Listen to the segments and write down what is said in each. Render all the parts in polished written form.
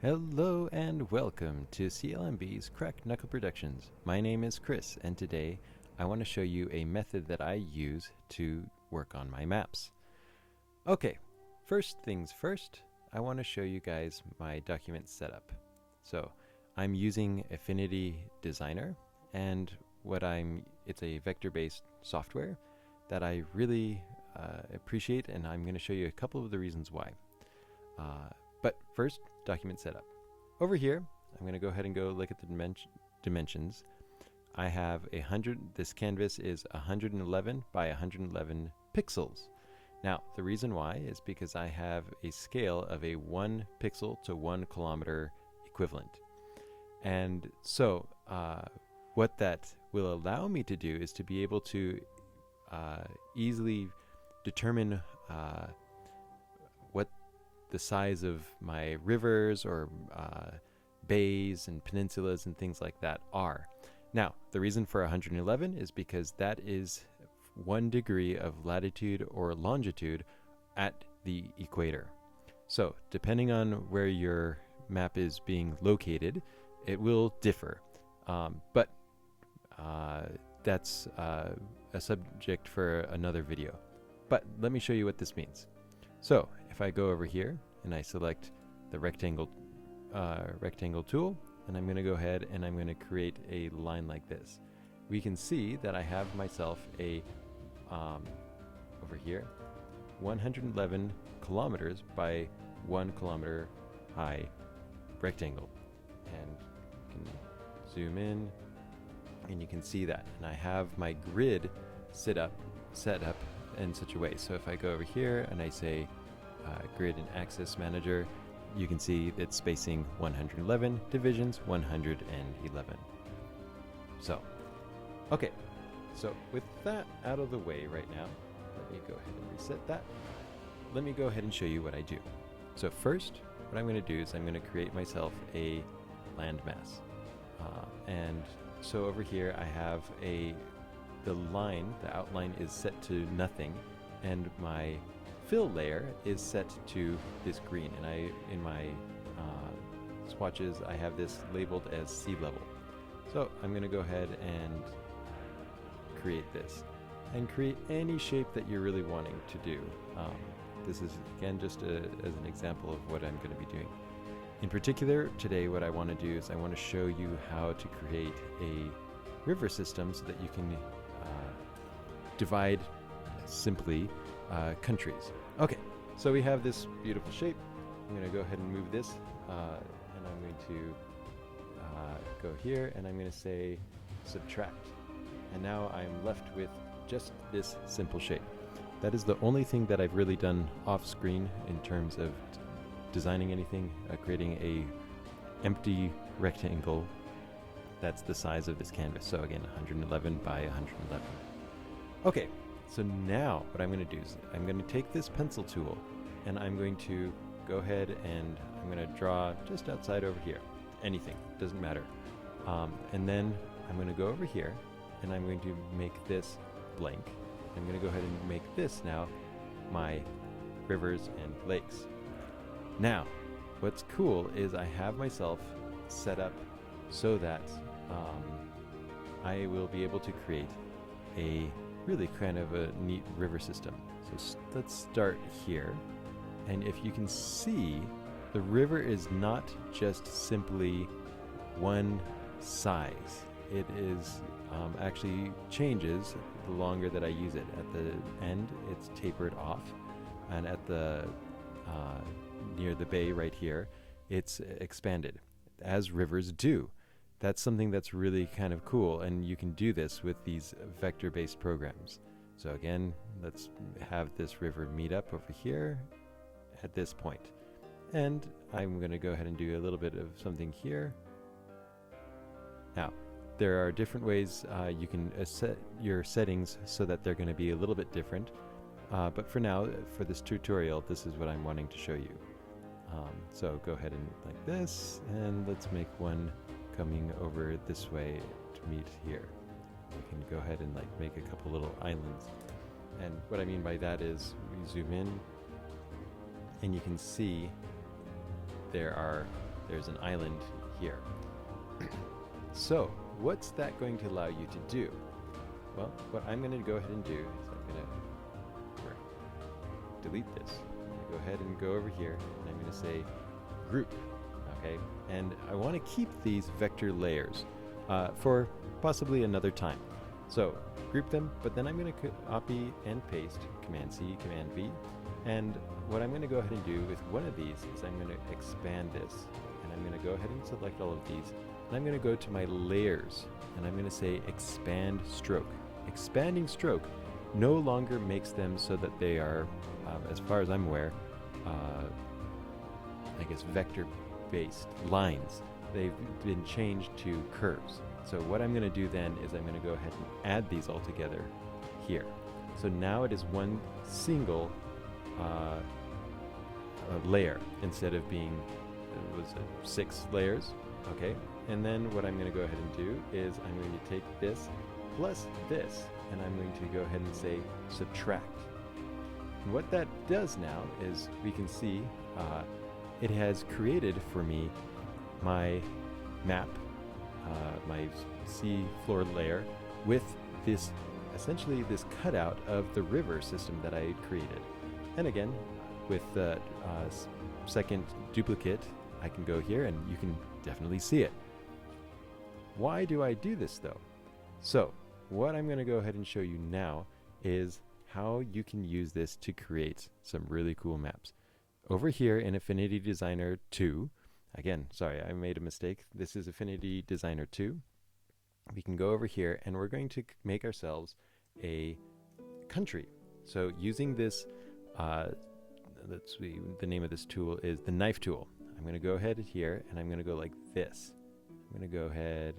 Hello and welcome to CLMB's Cracked Knuckle Productions. My name is Chris, and today I want to show you a method that I use to work on my maps. Okay, first things first, I want to show you guys my document setup. So I'm using Affinity Designer, and it's a vector-based software that I really appreciate, and I'm going to show you a couple of the reasons why. But first, document setup. Over here, I'm going to go ahead and look at the dimensions. I have this canvas is 111 by 111 pixels. Now, the reason why is because I have a scale of a 1 pixel to 1 kilometer equivalent. And so, what that will allow me to do is to be able to easily determine what the size of my rivers or bays and peninsulas and things like that are. Now, the reason for 111 is because that is 1 degree of latitude or longitude at the equator. So, depending on where your map is being located, it will differ. But that's a subject for another video. But let me show you what this means. So, if I go over here and I select the rectangle tool, and I'm going to go ahead and I'm going to create a line like this, we can see that I have myself a over here 111 kilometers by 1 kilometer high rectangle, and you can zoom in and you can see that, and I have my grid set up in such a way. So if I go over here and I say grid and axis manager, you can see it's spacing 111 divisions 111. So, okay, so with that out of the way right now, let me go ahead and reset that. Let me go ahead and show you what I do. So first, what I'm going to do is I'm going to create myself a landmass. And so over here I have the outline is set to nothing, and my fill layer is set to this green, and in my swatches I have this labeled as sea level. So I'm going to go ahead and create this, and create any shape that you're really wanting to do. This is again just as an example of what I'm going to be doing. In particular, today what I want to do is I want to show you how to create a river system so that you can divide simply countries. Okay, so we have this beautiful shape. I'm going to go ahead and move this, and I'm going to go here, and I'm going to say subtract. And now I'm left with just this simple shape. That is the only thing that I've really done off screen in terms of designing anything, creating a empty rectangle that's the size of this canvas. So again, 111 by 111. Okay, so now what I'm going to do is I'm going to take this pencil tool, and I'm going to go ahead and I'm going to draw just outside over here. Anything, doesn't matter. And then I'm going to go over here, and I'm going to make this blank. I'm going to go ahead and make this now my rivers and lakes. Now, what's cool is I have myself set up so that I will be able to create a really kind of a neat river system. So let's start here. And if you can see, the river is not just simply one size. It is actually changes the longer that I use it. At the end, it's tapered off, and at the near the bay right here, it's expanded, as rivers do. That's something that's really kind of cool, and you can do this with these vector-based programs. So again, let's have this river meet up over here at this point. And I'm going to go ahead and do a little bit of something here. Now, there are different ways you can set your settings so that they're going to be a little bit different. But for now, for this tutorial, this is what I'm wanting to show you. So go ahead and like this, and let's make one coming over this way to meet here. We can go ahead and like make a couple little islands. And what I mean by that is we zoom in, and you can see there are there's an island here. So what's that going to allow you to do? Well, what I'm going to go ahead and do is I'm going to delete this. I'm going to go ahead and go over here, and I'm going to say group. Okay, and I want to keep these vector layers for possibly another time. So group them, but then I'm going to copy and paste Command C, Command V, and what I'm going to go ahead and do with one of these is I'm going to expand this, and I'm going to go ahead and select all of these, and I'm going to go to my layers, and I'm going to say expand stroke. Expanding stroke no longer makes them so that they are, as far as I'm aware, I guess vector-based lines. They've been changed to curves. So what I'm going to do then is I'm going to go ahead and add these all together here. So now it is one single layer instead of being, was it 6 layers? Okay, and then what I'm going to go ahead and do is I'm going to take this plus this, and I'm going to go ahead and say subtract. And what that does now is we can see it has created for me my map, my sea floor layer, with this, essentially this cutout of the river system that I had created. And again, with the second duplicate, I can go here and you can definitely see it. Why do I do this though? So what I'm going to go ahead and show you now is how you can use this to create some really cool maps. Over here in Affinity Designer 2, again, sorry, I made a mistake. This is Affinity Designer 2. We can go over here and we're going to make ourselves a country. So using this, let's see, the name of this tool is the knife tool. I'm going to go ahead here and I'm going to go like this. I'm going to go ahead,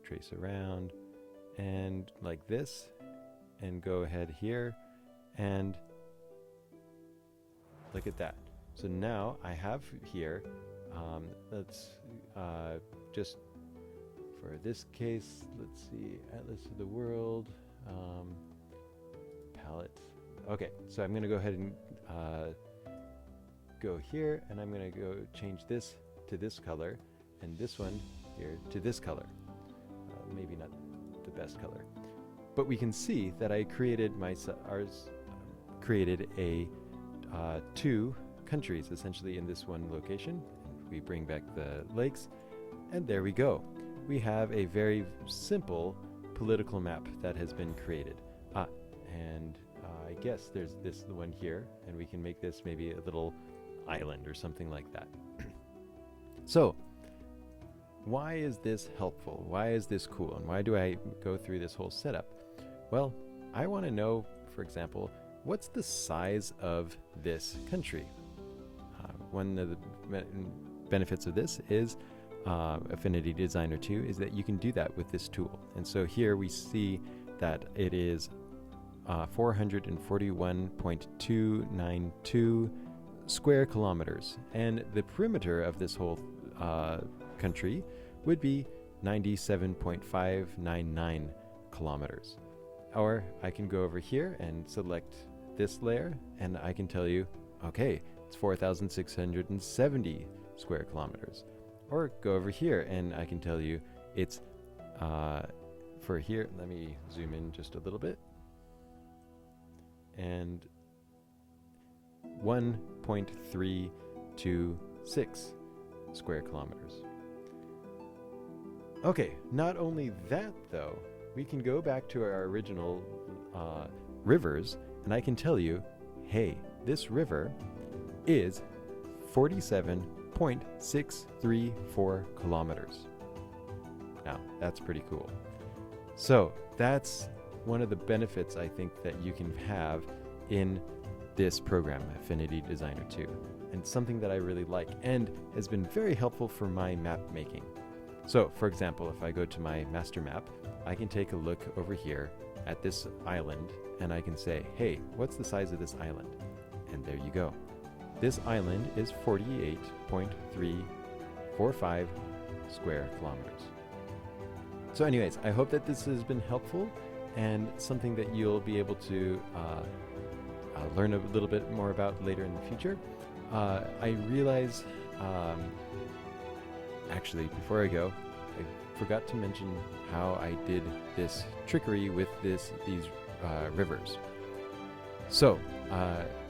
trace around, and like this, and go ahead here and look at that. So now I have here, let's just for this case, let's see, Atlas of the World, palette. Okay, so I'm going to go ahead and go here, and I'm going to go change this to this color, and this one here to this color. Maybe not the best color, but we can see that I created created a 2 countries essentially in this one location. We bring back the lakes, and there we go. We have a very simple political map that has been created. And I guess there's this one here, and we can make this maybe a little island or something like that. So why is this helpful? Why is this cool? And why do I go through this whole setup? Well, I want to know, for example, what's the size of this country? One of the benefits of this is Affinity Designer 2 is that you can do that with this tool. And so here we see that it is 441.292 square kilometers. And the perimeter of this whole country would be 97.599 kilometers. Or I can go over here and select this layer, and I can tell you, okay, it's 4,670 square kilometers. Or go over here and I can tell you it's, for here, let me zoom in just a little bit, and 1.326 square kilometers. Okay, not only that though, we can go back to our original rivers, and I can tell you, hey, this river is 47.634 kilometers. Now, that's pretty cool. So that's one of the benefits I think that you can have in this program, Affinity Designer 2, and something that I really like and has been very helpful for my map making. So, for example, if I go to my master map, I can take a look over here at this island, and I can say, hey, what's the size of this island? And there you go. This island is 48.345 square kilometers. So anyways, I hope that this has been helpful and something that you'll be able to learn a little bit more about later in the future. I realize actually, before I go, I forgot to mention how I did this trickery with these rivers. So,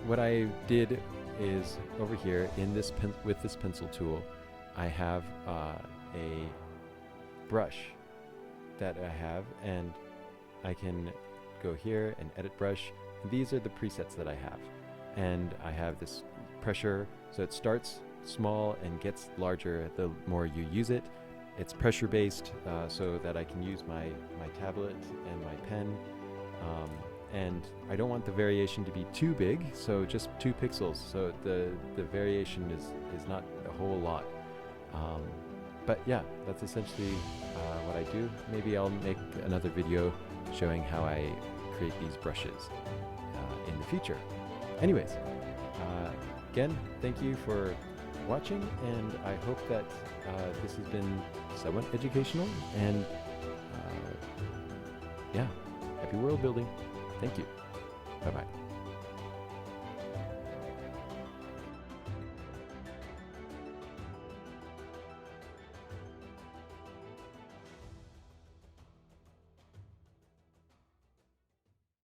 what I did is over here in this with this pencil tool, I have a brush that I have, and I can go here and edit brush. These are the presets that I have, and I have this pressure, so it starts small and gets larger the more you use it. It's pressure based, so that I can use my tablet and my pen, and I don't want the variation to be too big, so just 2 pixels, so the variation is not a whole lot. But yeah, that's essentially what I do. Maybe I'll make another video showing how I create these brushes in the future. Anyways, again, thank you for watching, and I hope that this has been somewhat educational, and yeah, happy world building. Thank you. Bye-bye.